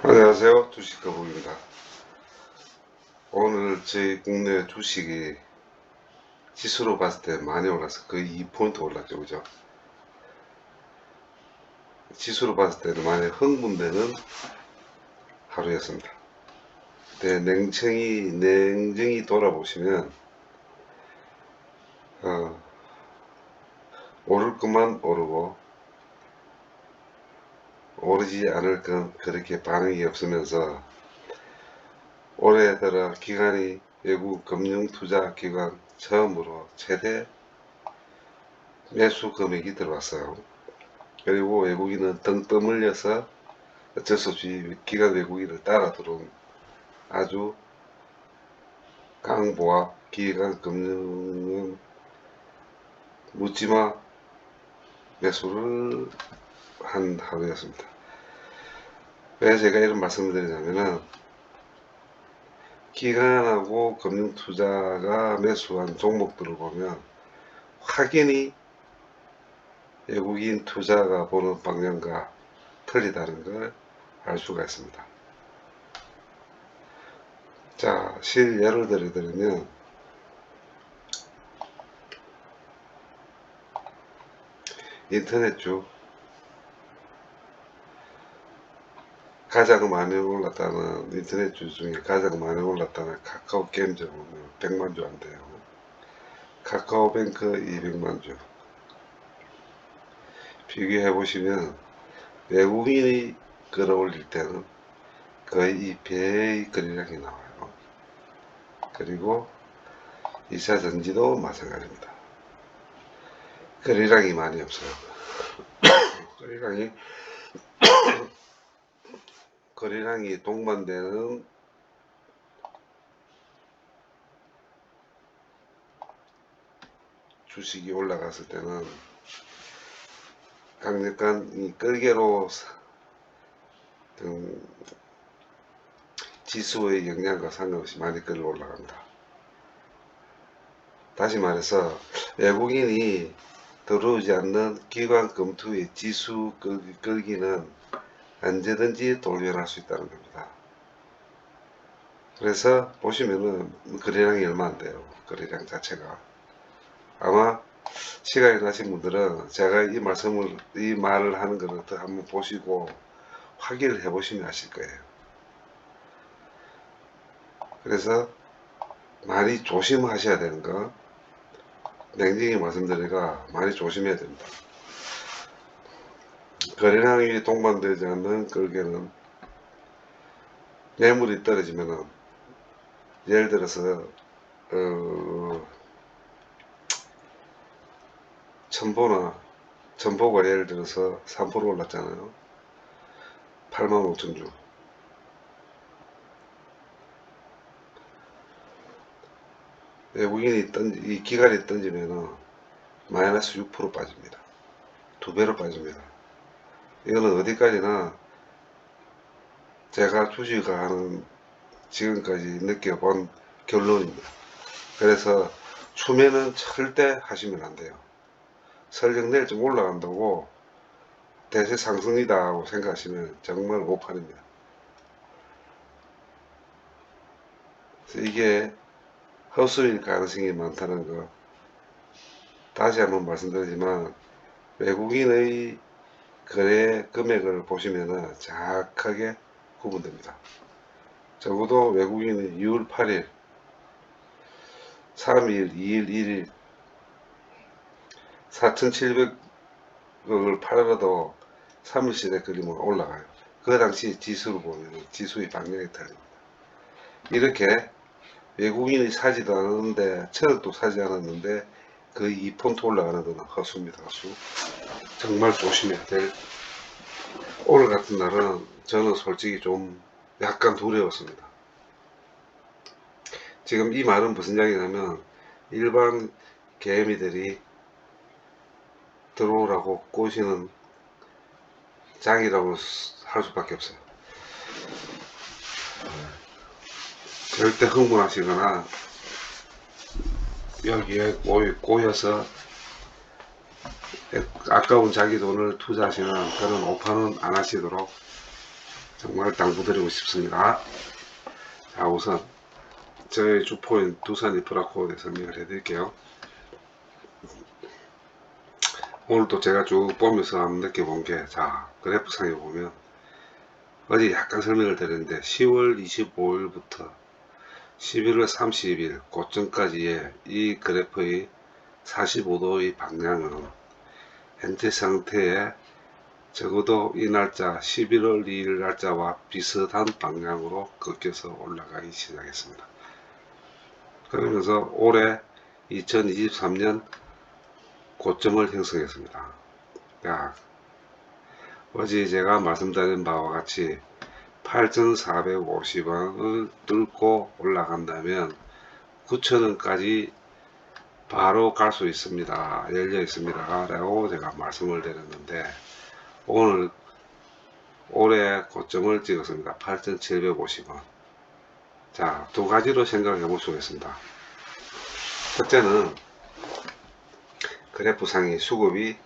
안녕하세요. 주식거북입니다. 오늘 저희 국내 주식이 지수로 봤을 때 많이 올랐어. 거의 2포인트 올랐죠. 그죠? 지수로 봤을 때는 많이 흥분되는 하루였습니다. 근데 냉정히 돌아보시면, 오를 것만 오르고, 오르지 않을 건 그렇게 반응이 없으면서, 올해 들어 기관이 외국 금융투자기관 처음으로 최대 매수 금액이 들어왔어요. 그리고 외국인은 등 떠밀려서 어쩔 수 없이 기관 외국인을 따라 들어온 아주 강보합 기관 금융은 묻지마 매수를 한 하루였습니다. 왜 제가 이런 말씀을 드리냐면은, 기관하고 금융투자가 매수한 종목들을 보면 확연히 외국인 투자가 보는 방향과 틀리다는 걸 알 수가 있습니다. 자, 실예를 들어드리면, 인터넷주 가장 많이 올랐다는, 인터넷주 중에 가장 많이 올랐다는 카카오게임즈 보면 100만주 안 돼요. 카카오뱅크 200만주. 비교해 보시면 외국인이 끌어올릴 때는 거의 2배의 거래량이 나와요. 그리고 2차전지도 마찬가지입니다. 거래량이 많이 없어요. 거래량이 동반되는 주식이 올라갔을 때는 강력한 이 끌개로 지수의 영향과 상관없이 많이 끌어 올라갑니다. 다시 말해서 외국인이 들어오지 않는 기관 검투의 지수 끌기는 언제든지 돌변할 수 있다는 겁니다. 그래서 보시면은 거래량이 얼마 안 돼요. 거래량 자체가. 아마 시간이 나신 분들은 제가 이 말을 하는 거를 더 한번 보시고 확인을 해 보시면 아실 거예요. 그래서 많이 조심하셔야 되는 거, 냉정히 말씀드리니까 많이 조심해야 됩니다. 거래량이 동반되지 않는 끌개는 매물이 떨어지면은, 예를 들어서 첨보가 예를 들어서 3% 올랐잖아요. 85,000주. 외국인이 이 기간이 던지면은 마이너스 6% 빠집니다. 2배로 빠집니다. 이거는 어디까지나 제가 주식을 하는 지금까지 느껴본 결론입니다. 그래서 추매는 절대 하시면 안 돼요. 설령 내일 좀 올라간다고 대세 상승이다 하고 생각하시면 정말 오판입니다. 그래서 이게 헛수일 가능성이 많다는 거 다시 한번 말씀드리지만, 외국인의 거래 금액을 보시면 정확하게 구분됩니다. 적어도 외국인은 2월 8일, 3일, 2일, 1일 4,700억을 팔아도 3일씩에 걸리면 올라가요. 그 당시 지수를 보면 지수의 방향이 틀립니다. 이렇게 외국인이 사지도 않았는데, 천억도 사지 않았는데 거의 2폰트 올라가는 데는 허수입니다. 허수. 정말 조심해야 될, 오늘 같은 날은 저는 솔직히 좀 약간 두려웠습니다. 지금 이 말은 무슨 이야기냐면, 일반 개미들이 들어오라고 꼬시는 장이라고 할 수밖에 없어요. 절대 흥분하시거나 여기에 꼬여서 아까운 자기 돈을 투자하시는 그런 오판은 안 하시도록 정말 당부드리고 싶습니다. 자, 우선 저의 주포인 두산인프라코어에 설명을 해드릴게요. 오늘도 제가 쭉 보면서 한번 느껴본 게, 자, 그래프상에 보면 어제 약간 설명을 드렸는데 10월 25일부터 11월 30일 고점까지의 이 그래프의 45도의 방향은 현재 상태에 적어도 이 날짜 11월 2일 날짜와 비슷한 방향으로 꺾여서 올라가기 시작했습니다. 그러면서 올해 2023년 고점을 형성했습니다. 자, 어제 제가 말씀드린 바와 같이 8,450원을 뚫고 올라간다면 9,000원까지 바로 갈 수 있습니다. 열려 있습니다. 라고 제가 말씀을 드렸는데, 오늘 올해 고점을 찍었습니다. 8,750원. 자, 두 가지로 생각해 볼 수 있습니다. 첫째는 그래프상의 수급이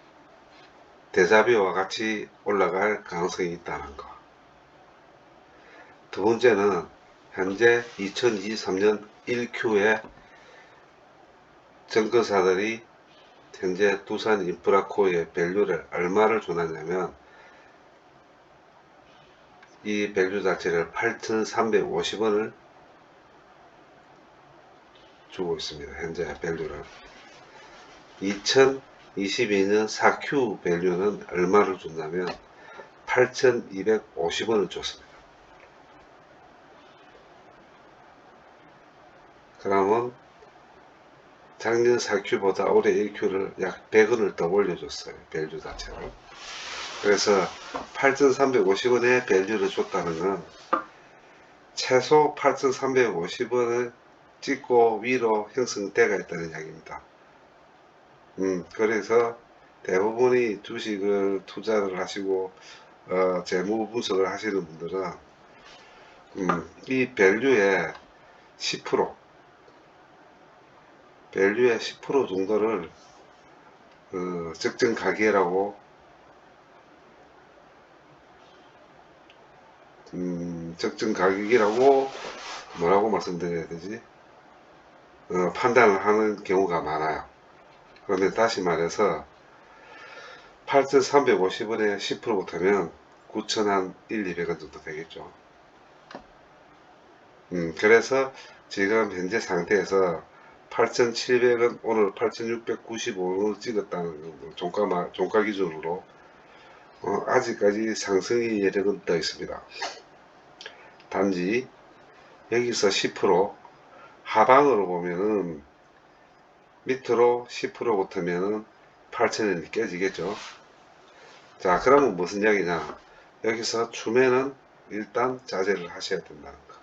데자뷰와 같이 올라갈 가능성이 있다는 거. 두 번째는 현재 2023년 1Q에 증권사들이 현재 두산인프라코어의 밸류를 얼마를 주느냐면 이 밸류 자체를 8,350원을 주고 있습니다. 현재 밸류를. 2022년 4Q 밸류는 얼마를 줬냐면 8,250원을 줬습니다. 그러면 작년 4Q보다 올해 1Q를 약 100원을 더 올려줬어요. 밸류 자체를. 그래서 8,350원의 밸류를 줬다는 건 최소 8,350원을 찍고 위로 형성되어 있다는 이야기입니다. 그래서 대부분이 주식을 투자를 하시고 재무 분석을 하시는 분들은 이 밸류의 10% 밸류의 10% 정도를 적정 가계라고 적정 가격이라고 뭐라고 말씀드려야 되지? 판단을 하는 경우가 많아요. 그런데 다시 말해서 8,350원에 10% 붙으면 9,000한 1, 200원 정도 되겠죠. 그래서 지금 현재 상태에서 8,700원, 오늘 8,695원을 찍었다는 종가 기준으로 아직까지 상승의 여력은 떠 있습니다. 단지 여기서 10% 하방으로 보면은 밑으로 10% 붙으면은 8,000원이 깨지겠죠. 자, 그러면 무슨 이야기냐? 여기서 추매는 일단 자제를 하셔야 된다는 거.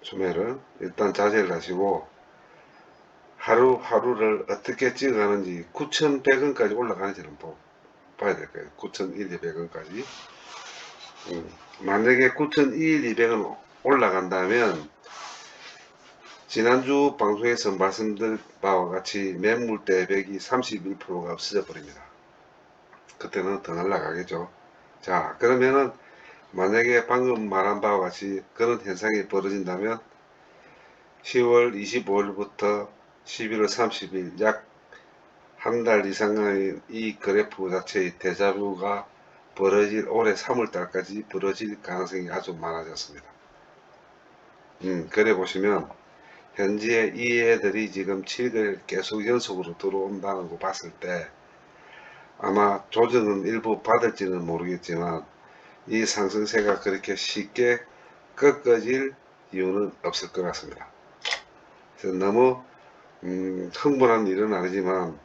추매를 일단 자제를 하시고 하루하루를 어떻게 찍어가는지 9,100원까지 올라가는지는 봐야 될 거예요. 9,100원까지. 만약에 9,200원 올라간다면 지난주 방송에서 말씀드린 바와 같이 매물 대백이 31%가 없어져 버립니다. 그때는 더 날라가겠죠. 자, 그러면은 만약에 방금 말한 바와 같이 그런 현상이 벌어진다면 10월 25일부터 11월 30일 약 한 달 이상의 이 그래프 자체의 데자뷰가 벌어질 올해 3월달까지 벌어질 가능성이 아주 많아졌습니다. 그래 보시면 현재 이 애들이 지금 7개월 계속 연속으로 들어온다는 거 봤을 때 아마 조정은 일부 받을지는 모르겠지만 이 상승세가 그렇게 쉽게 꺾어질 이유는 없을 것 같습니다. 그래서 너무 흥분한 일은 아니지만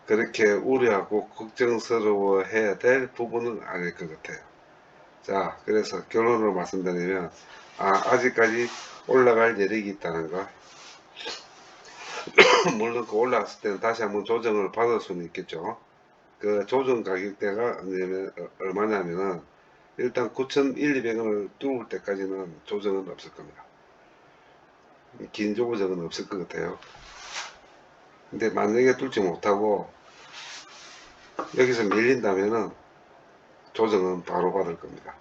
그렇게 우려하고 걱정스러워 해야 될 부분은 아닐 것 같아요. 자, 그래서 결론으로 말씀드리면 아직까지 올라갈 여력이 있다는 거. 물론 그 올라갔을 때는 다시 한번 조정을 받을 수는 있겠죠. 그 조정 가격대가 얼마냐면은 일단 9,100원을 뚫을 때까지는 조정은 없을 겁니다. 긴 조정은 없을 것 같아요. 근데 만약에 뚫지 못하고 여기서 밀린다면은 조정은 바로 받을 겁니다.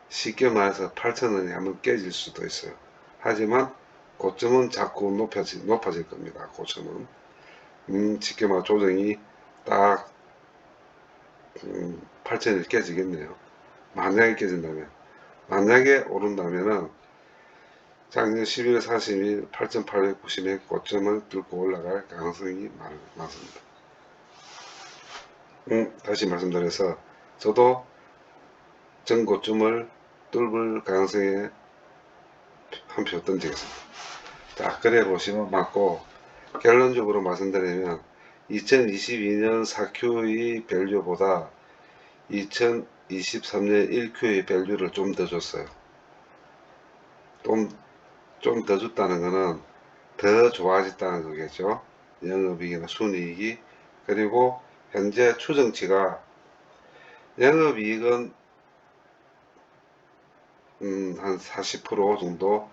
쉽게 말해서 8,000원이 한번 깨질 수도 있어요. 하지만 고점은 자꾸 높아질 겁니다. 고점은 쉽게 말해 조정이 딱 8,000원이 깨지겠네요. 만약에 깨진다면, 만약에 오른다면은 작년 11월 30일 8,890의 고점을 뚫고 올라갈 가능성이 많습니다. 다시 말씀드려서 저도 전고점을 뚫을 가능성에 한 표 던지겠습니다. 자, 그래 보시면 맞고, 결론적으로 말씀드리면 2022년 4Q의 밸류보다 2023년 1Q의 밸류를 좀 더 줬어요. 좀 더 줬다는 것은 더 좋아졌다는 거겠죠. 영업이익이나 순이익이. 그리고 현재 추정치가 영업이익은 한 40% 정도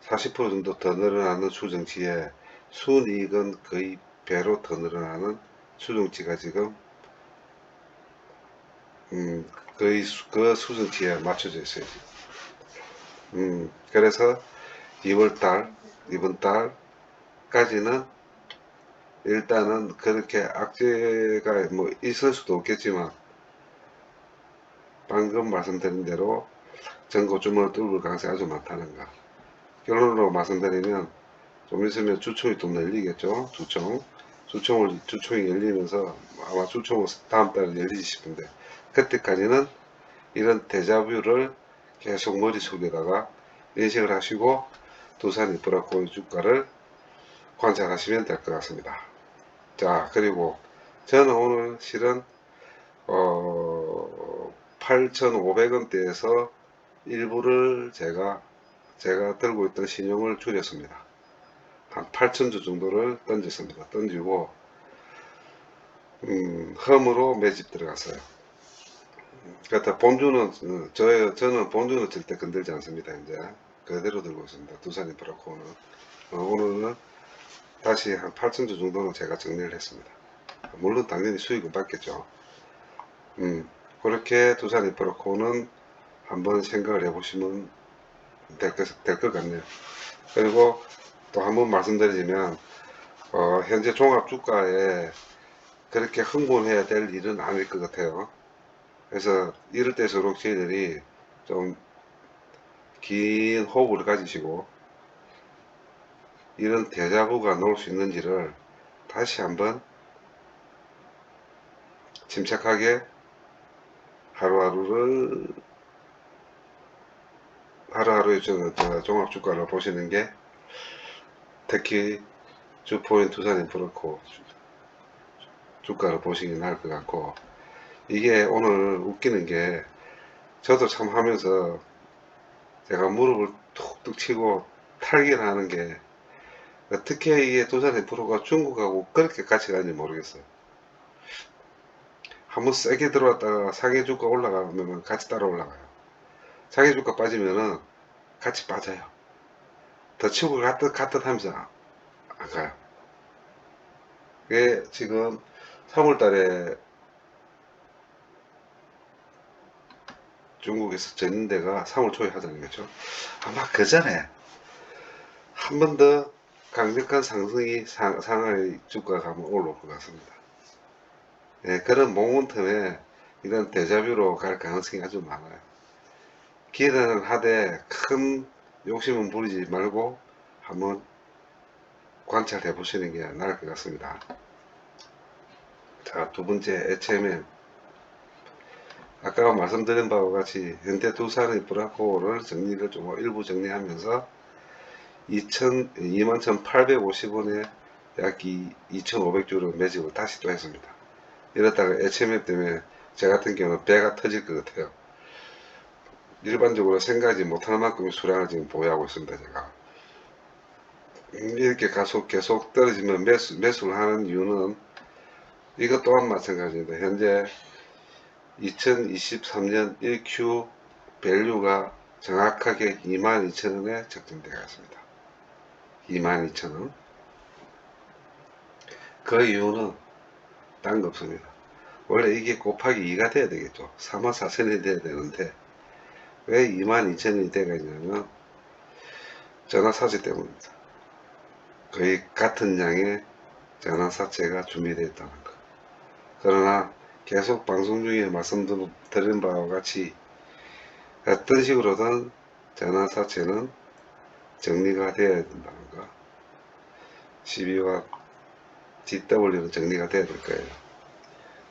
40% 정도 더 늘어나는 추정치에 순이익은 거의 배로 더 늘어나는 추정치가 지금 거의 그 수정치에 맞춰져 있어요. 그래서 이번 달까지는 일단은 그렇게 악재가 뭐 있을 수도 없겠지만 방금 말씀드린 대로 전고점을 뚫을 가능성이 아주 많다는 거. 결론으로 말씀드리면 좀 있으면 주총이 또 열리겠죠. 주총이 열리면서 아마 주총은 다음 달에 열리지 싶은데 그때까지는 이런 데자뷰를 계속 머릿속에다가 인식을 하시고 두산 인프라코인 주가를 관찰하시면 될 것 같습니다. 자, 그리고 저는 오늘 실은 8,500원대에서 일부를 제가 들고 있던 신용을 줄였습니다. 한 8,000주 정도를 던졌습니다. 던지고 험으로 매집 들어갔어요. 그렇다 본주는 저는 본주는 절대 건들지 않습니다. 이제 그대로 들고 있습니다. 두산 인프라코는 오늘은 다시 한 8,000주 정도는 제가 정리를 했습니다. 물론 당연히 수익은 받겠죠. 그렇게 두산 인프라코는 한번 생각을 해보시면 될 것 같네요. 그리고 또 한번 말씀드리자면 현재 종합주가에 그렇게 흥분해야 될 일은 아닐 것 같아요. 그래서 이럴 때일수록 저희들이 좀 긴 호흡을 가지시고 이런 데자부가 나올 수 있는지를 다시 한번 침착하게 하루하루의 종합주가를 보시는 게 특히 주포인 두산인프라코 주가를 보시긴 할 것 같고, 이게 오늘 웃기는 게 저도 참 하면서 제가 무릎을 툭툭 치고 탈기를 하는 게 어떻게 이게 두산인프라가 중국하고 그렇게 같이 가는지 모르겠어요. 한번 세게 들어왔다가 상해 주가 올라가면 같이 따라 올라가요. 상해 주가 빠지면은 같이 빠져요. 더 치고 갔듯 하면서 안 가요. 그게 지금 3월 달에 중국에서 졌는 데가 3월 초에 하자는 거죠. 아마 그 전에 한 번 더 강력한 상승이 상하이 주가가 한번 올라올 것 같습니다. 예, 그런 모멘텀에 이런 데자뷰로 갈 가능성이 아주 많아요. 기대는 하되 큰 욕심은 부리지 말고 한번 관찰해 보시는 게 나을 것 같습니다. 자, 두 번째 HMM. 아까 말씀드린 바와 같이 현대 두산의 브라코를 정리를 좀 일부 정리하면서 21,850원에 약 2,500주를 매집을 다시 또 했습니다. 이러다가 HMM 때문에 제 같은 경우는 배가 터질 것 같아요. 일반적으로 생각하지 못할 만큼의 수량을 지금 보유하고 있습니다. 제가 이렇게 계속 떨어지면 매수를 하는 이유는 이것 또한 마찬가지입니다. 현재 2023년 1Q 밸류가 정확하게 22,000원에 적정되어 있습니다. 22,000원. 그 이유는 딴 거 없습니다. 원래 이게 곱하기 2가 돼야 되겠죠. 44,000원이 돼야 되는데 왜 22,000원이 돼가 있냐면 전화사채 때문입니다. 거의 같은 양의 전화사채가 준비되어 있다는 거. 그러나 계속 방송 중에 말씀드린 바와 같이 어떤 식으로든 전화사채는 정리가 되어야 된다는 거. 12와 DW는 정리가 돼야 될 거예요.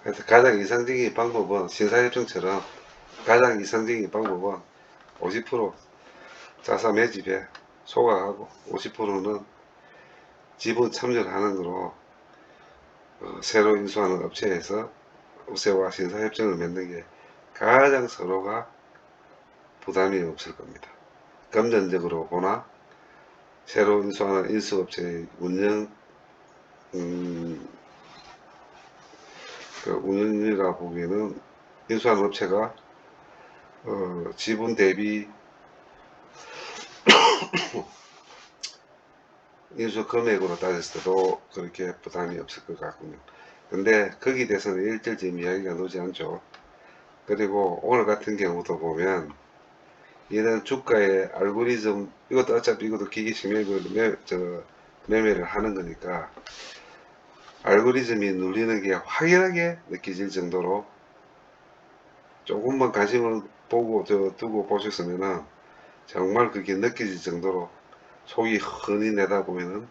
그래서 가장 이상적인 방법은 신사협정처럼 가장 이상적인 방법은 50% 자사 매집에 소각하고 50%는 지분 참여하는 거로 새로 인수하는 업체에서 업체와 신사협정을 맺는 게 가장 서로가 부담이 없을 겁니다. 금전적으로 보나 새로 인수하는 인수업체의 운영 그 운영이라 보기에는 인수하는 업체가 지분 대비 인수 금액으로 따졌을 때도 그렇게 부담이 없을 것 같군요. 근데 거기에 대해서는 일절지금 이야기가 나오지 않죠. 그리고 오늘 같은 경우도 보면 이런 주가의 알고리즘, 이것도 어차피 이것도 기계식 매매를 하는 거니까 알고리즘이 눌리는 게 확연하게 느껴질 정도로 조금만 관심을 보고 두고 보셨으면은 정말 그게 느껴질 정도로 속이 흔히 내다 보면은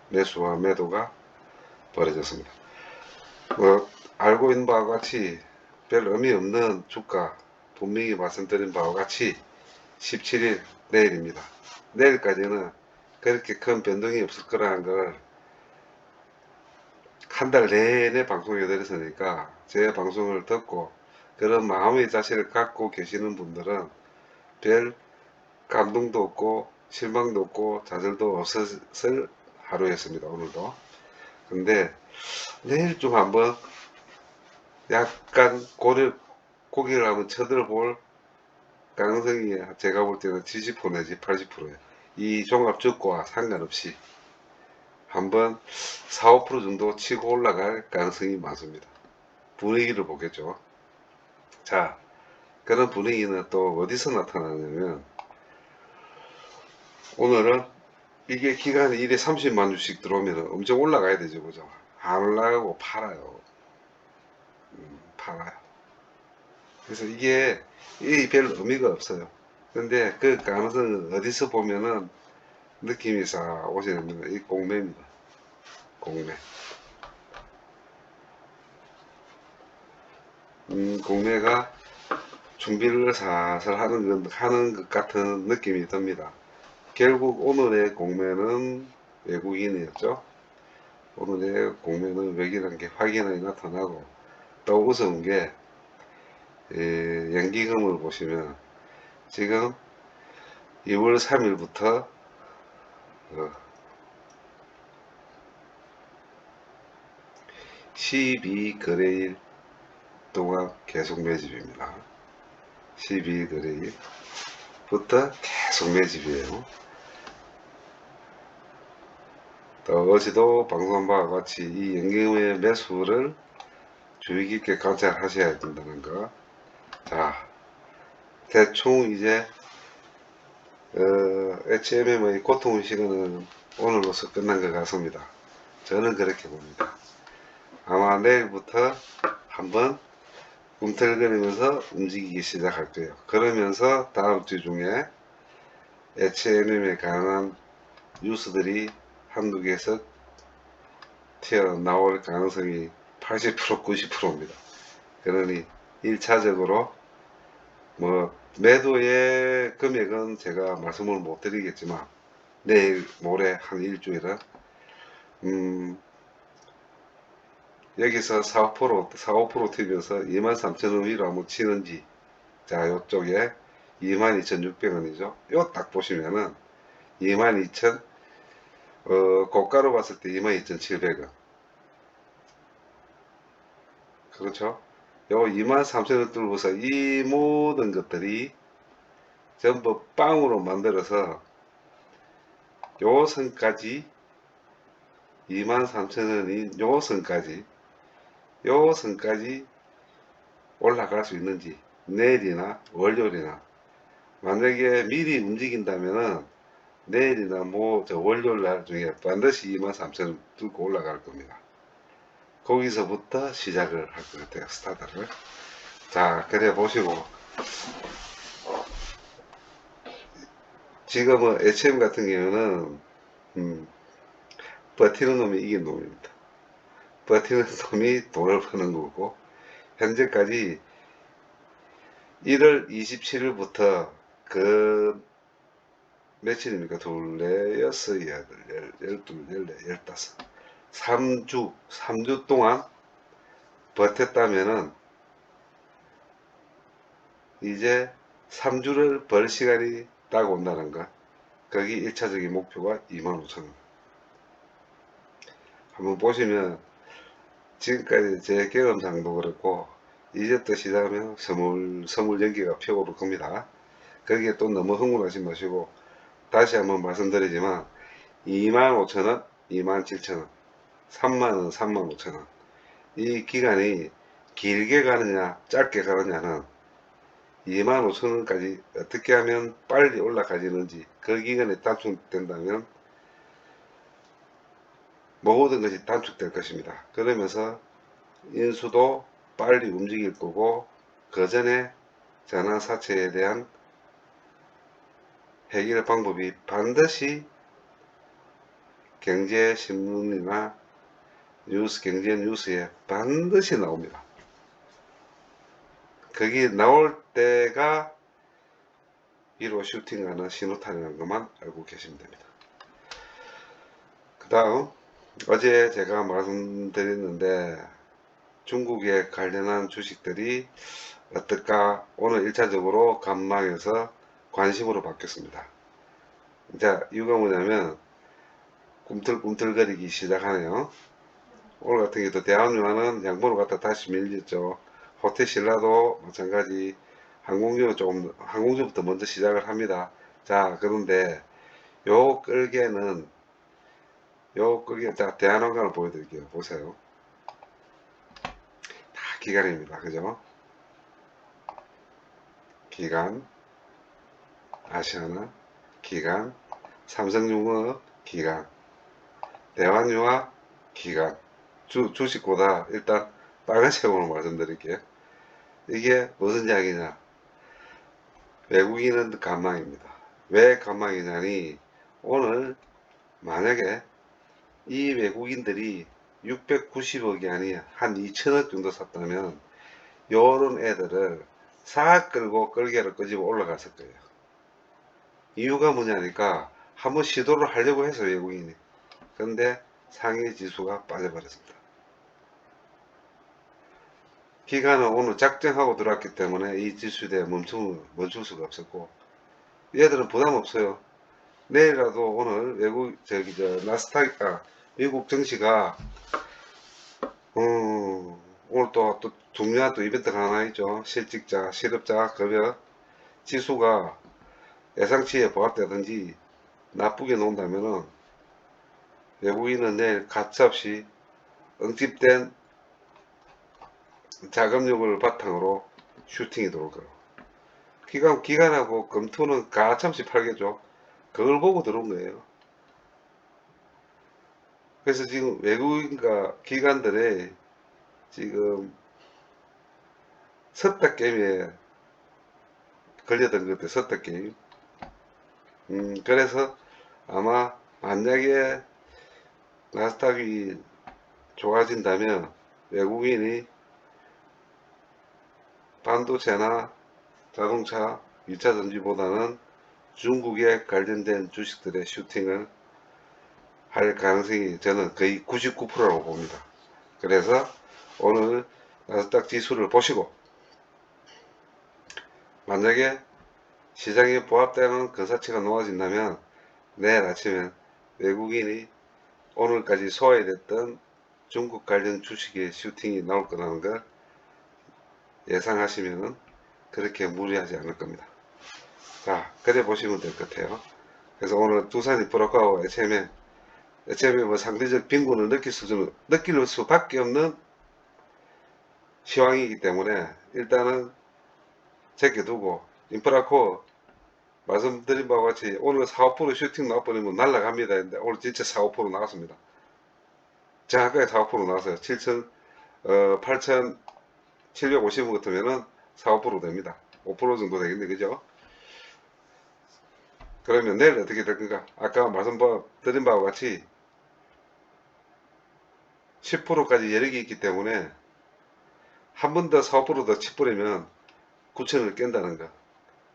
매수와 매도가 벌어졌습니다. 알고 있는 바와 같이 별 의미 없는 주가, 분명히 말씀드린 바와 같이 17일 내일입니다. 내일까지는 그렇게 큰 변동이 없을 거라는 걸 한 달 내내 방송해 드렸으니까 제 방송을 듣고 그런 마음의 자세를 갖고 계시는 분들은 별 감동도 없고 실망도 없고 좌절도 없었을 하루였습니다. 오늘도. 근데 내일 좀 한번 약간 고개를 한번 쳐들어볼 가능성이 제가 볼 때는 70% 내지 80%예요. 이 종합주가와 상관없이 한번 4, 5% 정도 치고 올라갈 가능성이 많습니다. 분위기를 보겠죠. 자, 그런 분위기는 또 어디서 나타나냐면 오늘은 이게 기간이 1에 30만 주씩 들어오면 엄청 올라가야 되죠. 그죠? 안 올라가고 팔아요. 팔아요. 그래서 이게 별 의미가 없어요. 근데 그 가능성은 어디서 보면은 느낌이 싹 오시는 이 공매입니다. 공매. 공매가 준비를 살살 하는 것 같은 느낌이 듭니다. 결국 오늘의 공매는 외국인이었죠. 오늘의 공매는 외국인한 게 확연하게 나타나고 또 우스운 게 연기금을 보시면 지금 2월 3일부터 12거래일 동안 계속 매집입니다. 12거래일부터 계속 매집이에요. 또 어제도 방송한 바와 같이 이 연기금의 매수를 주의 깊게 관찰하셔야 된다는 거. 자, 대충 이제 HMM의 고통 시간은 오늘로서 끝난 것 같습니다. 저는 그렇게 봅니다. 아마 내일부터 한번 꿈틀거리면서 움직이기 시작할 거예요. 그러면서 다음 주 중에 HMM에 관한 뉴스들이 한국에서 튀어나올 가능성이 80% 90%입니다. 그러니 1차적으로 뭐 매도의 금액은 제가 말씀을 못 드리겠지만 내일 모레 한 일주일은 여기서 4, 5% 튀면서 23,000원 위로 한번 치는지, 자 요쪽에 22,600원이죠. 요 딱 보시면은 22,000 고가로 봤을 때 22,700원, 그렇죠. 요 23,000원 뚫고서 이 모든 것들이 전부 빵으로 만들어서 요 선까지 23,000원인 요 선까지 올라갈 수 있는지, 내일이나 월요일이나. 만약에 미리 움직인다면은 내일이나 월요일 날 중에 반드시 23,000원 뚫고 올라갈 겁니다. 거기서부터 시작을 할 것 같아요. 스타트를. 자, 그래 보시고, 지금은 HM 같은 경우는 버티는 놈이 이긴 놈입니다. 버티는 놈이 돈을 버는 거고, 현재까지 1월 27일부터 그 며칠입니까? 둘, 넷, 여섯, 여덟, 열둘, 열네, 열다섯. 3주 동안 버텼다면은 이제 3주를 벌 시간이 딱 온다는 거. 거기 1차적인 목표가 25,000원. 한번 보시면 지금까지 제 경험상도 그렇고 이제부터 시작하면 서물 연기가 펴오를 겁니다. 거기에 또 너무 흥분하지 마시고 다시 한번 말씀드리지만 25,000원, 27,000원, 3만원, 35,000원 이 기간이 길게 가느냐 짧게 가느냐는 25,000원까지 어떻게 하면 빨리 올라가지는지 그 기간에 단축된다면 모든 것이 단축될 것입니다. 그러면서 인수도 빨리 움직일 거고 그 전에 전환사채에 대한 해결 방법이 반드시 경제신문이나 경제 뉴스에 반드시 나옵니다. 거기 나올 때가 위로 슈팅하는 신호탄이라는 것만 알고 계시면 됩니다. 그 다음 어제 제가 말씀드렸는데 중국에 관련한 주식들이 어떨까 오늘 1차적으로 관망해서 관심으로 바뀌었습니다. 자, 이유가 뭐냐면 꿈틀꿈틀거리기 시작하네요. 오늘 같은 경우도 대한유화는 양보로 갖다 다시 밀렸죠. 호텔신라도 마찬가지 항공주부터 먼저 시작을 합니다. 자, 그런데 요 끌개는 자, 대한항공을 보여드릴게요. 보세요. 다 기간입니다. 그죠? 기간, 아시아나, 기간, 삼성중공업, 기간, 대한유화, 기간. 주식보다 일단 빨간색으로 말씀드릴게요. 이게 무슨 이야기냐? 외국인은 관망입니다. 왜 관망이냐니 오늘 만약에 이 외국인들이 690억이 아니야 한 2천억 정도 샀다면 요런 애들을 싹 끌고 끌개를 끄집어 올라갔을 거예요. 이유가 뭐냐니까 한번 시도를 하려고 해서 외국인이. 근데 상해 지수가 빠져버렸습니다. 기간은 오늘 작정하고 들어왔기 때문에 이 지수에 멈출 수가 없었고 얘들은 부담 없어요. 내일이라도 오늘 미국 증시가 오늘 또 중요한 또 이벤트가 하나 있죠. 실직자, 실업자 급여 지수가 예상치에 부합되든지 나쁘게 놓은다면은 외국인은 내일 가차없이 응집된 자금력을 바탕으로 슈팅이 들어올 거예요. 기간하고 검토는 가차없이 팔겠죠. 그걸 보고 들어온 거예요. 그래서 지금 외국인과 기관들의 지금 섰다 게임에 걸렸던 것 같아요. 섰다 게임. 그래서 아마 만약에 나스닥이 좋아진다면 외국인이 반도체나 자동차, 2차전지보다는 중국에 관련된 주식들의 슈팅을 할 가능성이 저는 거의 99%라고 봅니다. 그래서 오늘 나스닥 지수를 보시고 만약에 시장에 부합되는 근사치가 놓아진다면 내일 아침에 외국인이 오늘까지 소화됐던 중국 관련 주식의 슈팅이 나올 거라는 걸 예상하시면 그렇게 무리하지 않을 겁니다. 자, 그래 보시면 될 것 같아요. 그래서 오늘 두산이 브로커하고 HM에 뭐 상대적 빈곤을 느낄 수밖에 없는 시황이기 때문에 일단은 제껴두고 인프라코어 말씀드린 바와 같이 오늘 4~5% 슈팅 나와버리면 날라갑니다. 근데 오늘 진짜 4~5% 나왔습니다. 정확하게 4~5% 나왔어요. 8,750원 같으면은 4~5% 됩니다. 5% 정도 되겠네, 그죠? 그러면 내일 어떻게 될 건가? 아까 말씀드린 바와 같이 10%까지 여력이 있기 때문에 한 번 더 4%더 치버리면 9천을 깬다는 거.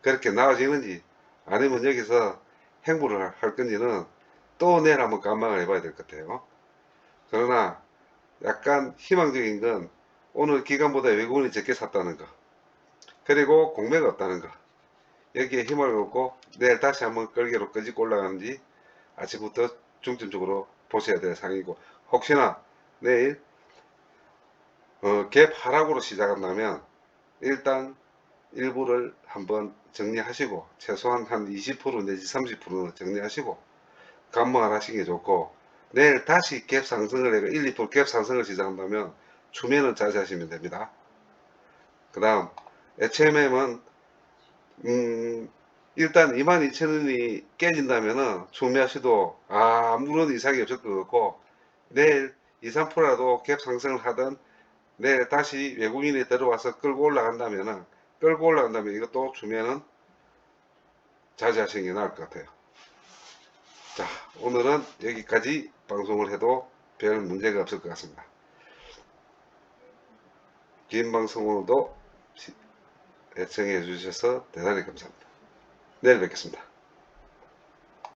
그렇게 나아지는지 아니면 여기서 행보를 할 건지는 또 내일 한번 감망을 해봐야 될 것 같아요. 그러나 약간 희망적인 건 오늘 기간보다 외국인이 적게 샀다는 거, 그리고 공매가 없다는 거, 여기에 힘을 얻고 내일 다시 한번 끌개로 끄집고 올라가는지 아침부터 중점적으로 보셔야 될 상황이고, 혹시나 내일 갭 하락으로 시작한다면 일단 일부를 한번 정리하시고 최소한 한 20% 내지 30%는 정리하시고 감망을 하시는 게 좋고, 내일 다시 갭 상승을 해가 1~2% 갭 상승을 시작한다면 추매는 자제하시면 됩니다. 그 다음 HMM은 일단 22,000원이 깨진다면은 추매하시도 아무런 이상이 없을 것 같고, 내일 2~3%라도 갭 상승을 하던 내일 다시 외국인이 들어와서 끌고 올라간다면 이것도 추매는 자제하시는 게 나을 것 같아요. 자, 오늘은 여기까지 방송을 해도 별 문제가 없을 것 같습니다. 긴 방송 오늘도 애청해 주셔서 대단히 감사합니다. 내일 뵙겠습니다.